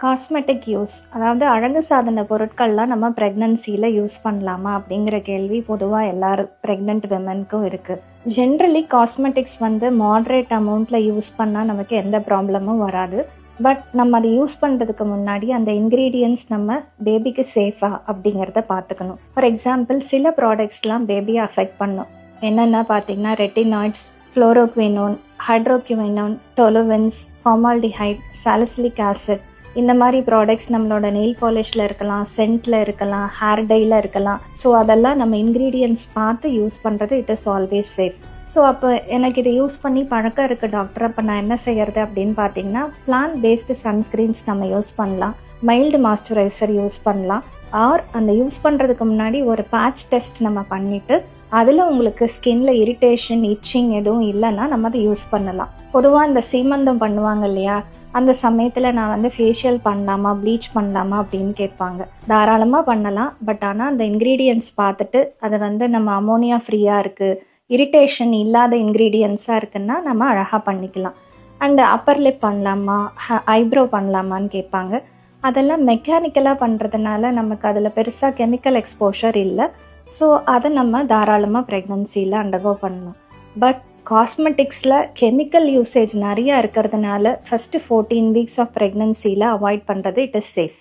Cosmetic use, அதாவது அழகு சாதன பொருட்கள்லாம் நம்ம ப்ரெக்னன்சியில் யூஸ் பண்ணலாமா அப்படிங்கிற கேள்வி பொதுவாக எல்லாரும் ப்ரெக்னென்ட் விமனுக்கும் இருக்குது. ஜென்ரலி காஸ்மெட்டிக்ஸ் மாட்ரேட் அமௌண்ட்டில் யூஸ் பண்ணால் நமக்கு எந்த ப்ராப்ளமும் வராது. பட் நம்ம அதை யூஸ் பண்ணுறதுக்கு முன்னாடி அந்த இன்க்ரீடியன்ட்ஸ் நம்ம பேபிக்கு சேஃபா அப்படிங்கிறத பார்த்துக்கணும். ஃபார் எக்ஸாம்பிள், சில ப்ராடக்ட்ஸ்லாம் பேபியை அஃபெக்ட் பண்ணும். என்னென்ன பார்த்தீங்கன்னா, retinoids, fluoroquinone, hydroquinone, toluenes, formaldehyde, salicylic acid, இந்த மாதிரி ப்ராடக்ட்ஸ் நம்மளோட நெயில் பாலிஷில் இருக்கலாம், சென்ட்டில் இருக்கலாம், ஹேர் டையில் இருக்கலாம். ஸோ அதெல்லாம் நம்ம இன்க்ரீடியன்ட்ஸ் பார்த்து யூஸ் பண்ணுறது it is always safe. So அப்போ எனக்கு இதை யூஸ் பண்ணி பழக்கம் இருக்குது டாக்டர், அப்போ நான் என்ன செய்யறது அப்படின்னு பார்த்தீங்கன்னா, பிளான்ட் பேஸ்டு சன்ஸ்க்ரீன்ஸ் நம்ம யூஸ் பண்ணலாம், மைல்டு மாய்ஸ்சரைசர் யூஸ் பண்ணலாம். ஆர் அந்த யூஸ் பண்ணுறதுக்கு முன்னாடி ஒரு பேட்ச் டெஸ்ட் நம்ம பண்ணிவிட்டு அதில் உங்களுக்கு ஸ்கின்ல இரிட்டேஷன், இச்சிங் எதுவும் இல்லைன்னா நம்ம அதை யூஸ் பண்ணலாம். பொதுவாக இந்த சீமந்தம் பண்ணுவாங்க இல்லையா, அந்த சமயத்தில் நான் ஃபேஷியல் பண்ணலாமா, ப்ளீச் பண்ணலாமா அப்படின்னு கேட்பாங்க. தாராளமாக பண்ணலாம். பட் ஆனால் அந்த இன்க்ரீடியன்ட்ஸ் பார்த்துட்டு அதை நம்ம அமோனியா ஃப்ரீயாக இருக்குது, இரிட்டேஷன் இல்லாத இன்க்ரீடியன்ஸாக இருக்குன்னா நம்ம அழகாக பண்ணிக்கலாம். அண்ட் அப்பர் லிப் பண்ணலாமா, ஐப்ரோ பண்ணலாமான்னு கேட்பாங்க. அதெல்லாம் மெக்கானிக்கலாக பண்ணுறதுனால நமக்கு அதில் பெருசாக கெமிக்கல் எக்ஸ்போஷர் இல்லை. ஸோ அதை நம்ம தாராளமாக ப்ரெக்னன்சியில் அண்டர்கோ பண்ணலாம். பட் காஸ்மெட்டிக்ஸில் கெமிக்கல் யூசேஜ் நிறையா இருக்கிறதுனால ஃபஸ்ட்டு 14 வீக்ஸ் ஆஃப் ப்ரெக்னன்சியில் அவாய்ட் பண்ணுறது இட் இஸ் சேஃப்.